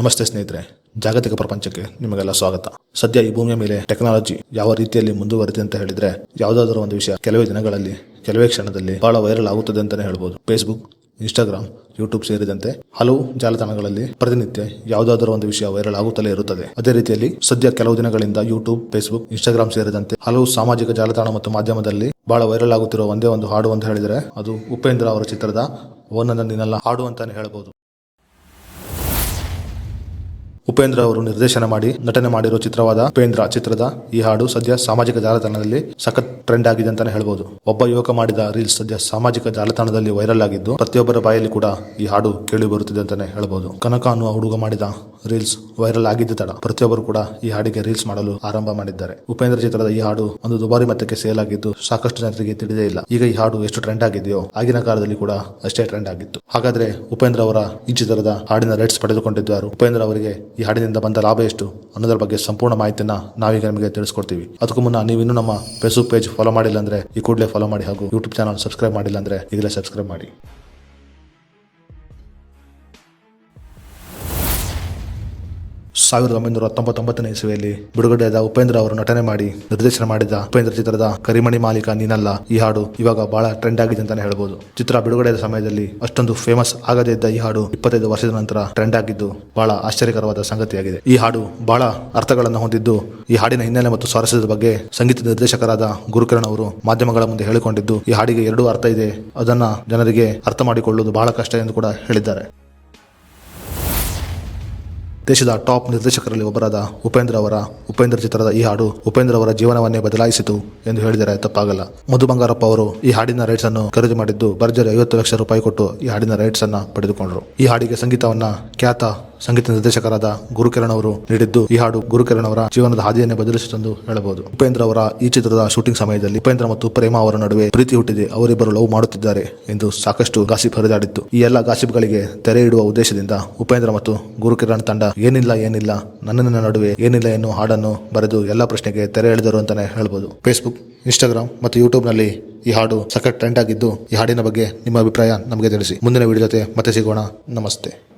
ನಮಸ್ತೆ ಸ್ನೇಹಿತರೆ, ಜಾಗತಿಕ ಪ್ರಪಂಚಕ್ಕೆ ನಿಮಗೆಲ್ಲ ಸ್ವಾಗತ. ಸದ್ಯ ಈ ಭೂಮಿಯ ಮೇಲೆ ಟೆಕ್ನಾಲಜಿ ಯಾವ ರೀತಿಯಲ್ಲಿ ಮುಂದುವರೆದಿದೆ ಅಂತ ಹೇಳಿದ್ರೆ, ಯಾವುದಾದ್ರೂ ಒಂದು ವಿಷಯ ಕೆಲವೇ ದಿನಗಳಲ್ಲಿ, ಕೆಲವೇ ಕ್ಷಣದಲ್ಲಿ ಬಹಳ ವೈರಲ್ ಆಗುತ್ತದೆ ಅಂತಾನೆ ಹೇಳ್ಬೋದು. ಫೇಸ್ಬುಕ್, ಇನ್ಸ್ಟಾಗ್ರಾಮ್, ಯೂಟ್ಯೂಬ್ ಸೇರಿದಂತೆ ಹಲವು ಜಾಲತಾಣಗಳಲ್ಲಿ ಪ್ರತಿನಿತ್ಯ ಯಾವುದಾದರೂ ಒಂದು ವಿಷಯ ವೈರಲ್ ಆಗುತ್ತಲೇ ಇರುತ್ತದೆ. ಅದೇ ರೀತಿಯಲ್ಲಿ ಸದ್ಯ ಕೆಲವು ದಿನಗಳಿಂದ ಯೂಟ್ಯೂಬ್, ಫೇಸ್ಬುಕ್, ಇನ್ಸ್ಟಾಗ್ರಾಮ್ ಸೇರಿದಂತೆ ಹಲವು ಸಾಮಾಜಿಕ ಜಾಲತಾಣ ಮತ್ತು ಮಾಧ್ಯಮದಲ್ಲಿ ಬಹಳ ವೈರಲ್ ಆಗುತ್ತಿರುವ ಒಂದೇ ಒಂದು ಹಾಡು ಅಂತ ಹೇಳಿದರೆ ಅದು ಉಪೇಂದ್ರ ಅವರ ಚಿತ್ರದ ಓ ನನ್ನ ನೀನಲ್ಲ ಹಾಡು ಅಂತಾನೆ ಹೇಳ್ಬೋದು. ಉಪೇಂದ್ರ ಅವರು ನಿರ್ದೇಶನ ಮಾಡಿ ನಟನೆ ಮಾಡಿರೋ ಚಿತ್ರವಾದ ಉಪೇಂದ್ರ ಚಿತ್ರದ ಈ ಹಾಡು ಸದ್ಯ ಸಾಮಾಜಿಕ ಜಾಲತಾಣದಲ್ಲಿ ಸಖತ್ ಟ್ರೆಂಡ್ ಆಗಿದೆ ಅಂತಾನೆ ಹೇಳ್ಬೋದು. ಒಬ್ಬ ಯುವಕ ಮಾಡಿದ ರೀಲ್ಸ್ ಸದ್ಯ ಸಾಮಾಜಿಕ ಜಾಲತಾಣದಲ್ಲಿ ವೈರಲ್ ಆಗಿದ್ದು, ಪ್ರತಿಯೊಬ್ಬರ ಬಾಯಲ್ಲಿ ಕೂಡ ಈ ಹಾಡು ಕೇಳಿ ಬರುತ್ತಿದೆ ಅಂತಾನೆ ಹೇಳ್ಬೋದು. ಕನಕ ಅನ್ನುವ ಹುಡುಗ ಮಾಡಿದ ರೀಲ್ಸ್ ವೈರಲ್ ಆಗಿದ್ದ ತಡ ಪ್ರತಿಯೊಬ್ಬರು ಕೂಡ ಈ ಹಾಡಿಗೆ ರೀಲ್ಸ್ ಮಾಡಲು ಆರಂಭ ಮಾಡಿದ್ದಾರೆ. ಉಪೇಂದ್ರ ಚಿತ್ರದ ಈ ಹಾಡು ಒಂದು ದುಬಾರಿ ಮೊತ್ತಕ್ಕೆ ಸೇಲ್ ಆಗಿದ್ದು ಸಾಕಷ್ಟು ಜನರಿಗೆ ತಿಳಿದೇ ಇಲ್ಲ. ಈಗ ಈ ಹಾಡು ಎಷ್ಟು ಟ್ರೆಂಡ್ ಆಗಿದೆಯೋ ಆಗಿನ ಕಾಲದಲ್ಲಿ ಕೂಡ ಅಷ್ಟೇ ಟ್ರೆಂಡ್ ಆಗಿತ್ತು. ಹಾಗಾದ್ರೆ ಉಪೇಂದ್ರ ಅವರ ಈ ಚಿತ್ರದ ಹಾಡಿನ ರೈಟ್ಸ್ ಪಡೆದುಕೊಂಡಿದ್ದಾರೆ. ಉಪೇಂದ್ರ ಅವರಿಗೆ ಈ ಹಾಡಿನಿಂದ ಬಂದ ಲಾಭ ಎಷ್ಟು ಅನ್ನೋದ್ರ ಬಗ್ಗೆ ಸಂಪೂರ್ಣ ಮಾಹಿತಿಯನ್ನ ನಾವೀಗ ನಿಮಗೆ ತಿಳಿಸ್ಕೊಡ್ತೀವಿ. ಅದಕ್ಕೂ ಮುನ್ನ ನೀವು ಇನ್ನೂ ನಮ್ಮ ಫೇಸ್ಬುಕ್ ಪೇಜ್ ಫಾಲೋ ಮಾಡಿಲ್ಲ ಅಂದ್ರೆ ಈ ಕೂಡಲೇ ಫಾಲೋ ಮಾಡಿ, ಹಾಗೂ ಯೂಟ್ಯೂಬ್ ಚಾನಲ್ ಸಬ್ಸ್ಕ್ರೈಬ್ ಮಾಡಿಲ್ಲ ಅಂದ್ರೆ ಈಗಲೇ ಸಬ್ಸ್ಕ್ರೈಬ್ ಮಾಡಿ. 1999 ಇಸವಿಯಲ್ಲಿ ಬಿಡುಗಡೆಯಾದ ಉಪೇಂದ್ರ ಅವರು ನಟನೆ ಮಾಡಿ ನಿರ್ದೇಶನ ಮಾಡಿದ ಉಪೇಂದ್ರ ಚಿತ್ರದ ಕರಿಮಣಿ ಮಾಲೀಕ ನೀನಲ್ಲ ಈ ಹಾಡು ಇವಾಗ ಬಹಳ ಟ್ರೆಂಡ್ ಆಗಿದೆ ಅಂತಾನೆ ಹೇಳ್ಬೋದು. ಚಿತ್ರ ಬಿಡುಗಡೆಯಾದ ಸಮಯದಲ್ಲಿ ಅಷ್ಟೊಂದು ಫೇಮಸ್ ಆಗದೇ ಇದ್ದ ಈ ಹಾಡು 25 ವರ್ಷದ ನಂತರ ಟ್ರೆಂಡ್ ಆಗಿದ್ದು ಬಹಳ ಆಶ್ಚರ್ಯಕರವಾದ ಸಂಗತಿಯಾಗಿದೆ. ಈ ಹಾಡು ಬಹಳ ಅರ್ಥಗಳನ್ನು ಹೊಂದಿದ್ದು, ಈ ಹಾಡಿನ ಹಿನ್ನೆಲೆ ಮತ್ತು ಸ್ವಾರಸ್ಯದ ಬಗ್ಗೆ ಸಂಗೀತ ನಿರ್ದೇಶಕರಾದ ಗುರುಕಿರಣ್ ಅವರು ಮಾಧ್ಯಮಗಳ ಮುಂದೆ ಹೇಳಿಕೊಂಡಿದ್ದು, ಈ ಹಾಡಿಗೆ 2 ಅರ್ಥ ಇದೆ, ಅದನ್ನ ಜನರಿಗೆ ಅರ್ಥ ಮಾಡಿಕೊಳ್ಳುವುದು ಬಹಳ ಕಷ್ಟ ಎಂದು ಕೂಡ ಹೇಳಿದ್ದಾರೆ. ದೇಶದ ಟಾಪ್ ನಿರ್ದೇಶಕರಲ್ಲಿ ಒಬ್ಬರಾದ ಉಪೇಂದ್ರ ಚಿತ್ರದ ಈ ಹಾಡು ಉಪೇಂದ್ರ ಅವರ ಜೀವನವನ್ನೇ ಬದಲಾಯಿಸಿತು ಎಂದು ಹೇಳಿದರೆ ತಪ್ಪಾಗಲ್ಲ. ಮಧು ಬಂಗಾರಪ್ಪ ಅವರು ಈ ಹಾಡಿನ ರೈಟ್ಸ್ ಅನ್ನು ಖರೀದಿ ಮಾಡಿದ್ದು ಭರ್ಜರಿ 50 ಲಕ್ಷ ರೂಪಾಯಿ ಕೊಟ್ಟು ಈ ಹಾಡಿನ ರೈಟ್ಸ್ ಅನ್ನ ಪಡೆದುಕೊಂಡರು. ಈ ಹಾಡಿಗೆ ಸಂಗೀತವನ್ನ ಖ್ಯಾತ ಸಂಗೀತ ನಿರ್ದೇಶಕರಾದ ಗುರುಕಿರಣ್ ಅವರು ನೀಡಿದ್ದು, ಈ ಹಾಡು ಗುರುಕಿರಣ್ ಅವರ ಜೀವನದ ಹಾದಿಯನ್ನೇ ಬದಲಿಸಿತೆಂದು ಹೇಳಬಹುದು. ಉಪೇಂದ್ರ ಅವರ ಈ ಚಿತ್ರದ ಶೂಟಿಂಗ್ ಸಮಯದಲ್ಲಿ ಉಪೇಂದ್ರ ಮತ್ತು ಪ್ರೇಮ ಅವರ ನಡುವೆ ಪ್ರೀತಿ ಹುಟ್ಟಿದೆ, ಅವರಿಬ್ಬರು ಲವ್ ಮಾಡುತ್ತಿದ್ದಾರೆ ಎಂದು ಸಾಕಷ್ಟು ಗಾಸಿಪ್ ಹರಿದಾಡಿತ್ತು. ಈ ಎಲ್ಲ ಗಾಸಿಪ್ಗಳಿಗೆ ತೆರೆ ಇಡುವ ಉದ್ದೇಶದಿಂದ ಉಪೇಂದ್ರ ಮತ್ತು ಗುರುಕಿರಣ್ ತಂಡ ಏನಿಲ್ಲ ನನ್ನ ನಡುವೆ ಏನಿಲ್ಲ ಎನ್ನುವ ಹಾಡನ್ನು ಬರೆದು ಎಲ್ಲ ಪ್ರಶ್ನೆಗೆ ತೆರೆ ಎಳೆದರು ಅಂತಾನೆ ಹೇಳ್ಬೋದು. ಫೇಸ್ಬುಕ್, ಇನ್ಸ್ಟಾಗ್ರಾಮ್ ಮತ್ತು ಯೂಟ್ಯೂಬ್ ನಲ್ಲಿ ಈ ಹಾಡು ಸಖತ್ ಟ್ರೆಂಡ್ ಆಗಿದ್ದು, ಈ ಹಾಡಿನ ಬಗ್ಗೆ ನಿಮ್ಮ ಅಭಿಪ್ರಾಯ ನಮಗೆ ತಿಳಿಸಿ. ಮುಂದಿನ ವಿಡಿಯೋ ಜೊತೆ ಮತ್ತೆ ಸಿಗೋಣ. ನಮಸ್ತೆ.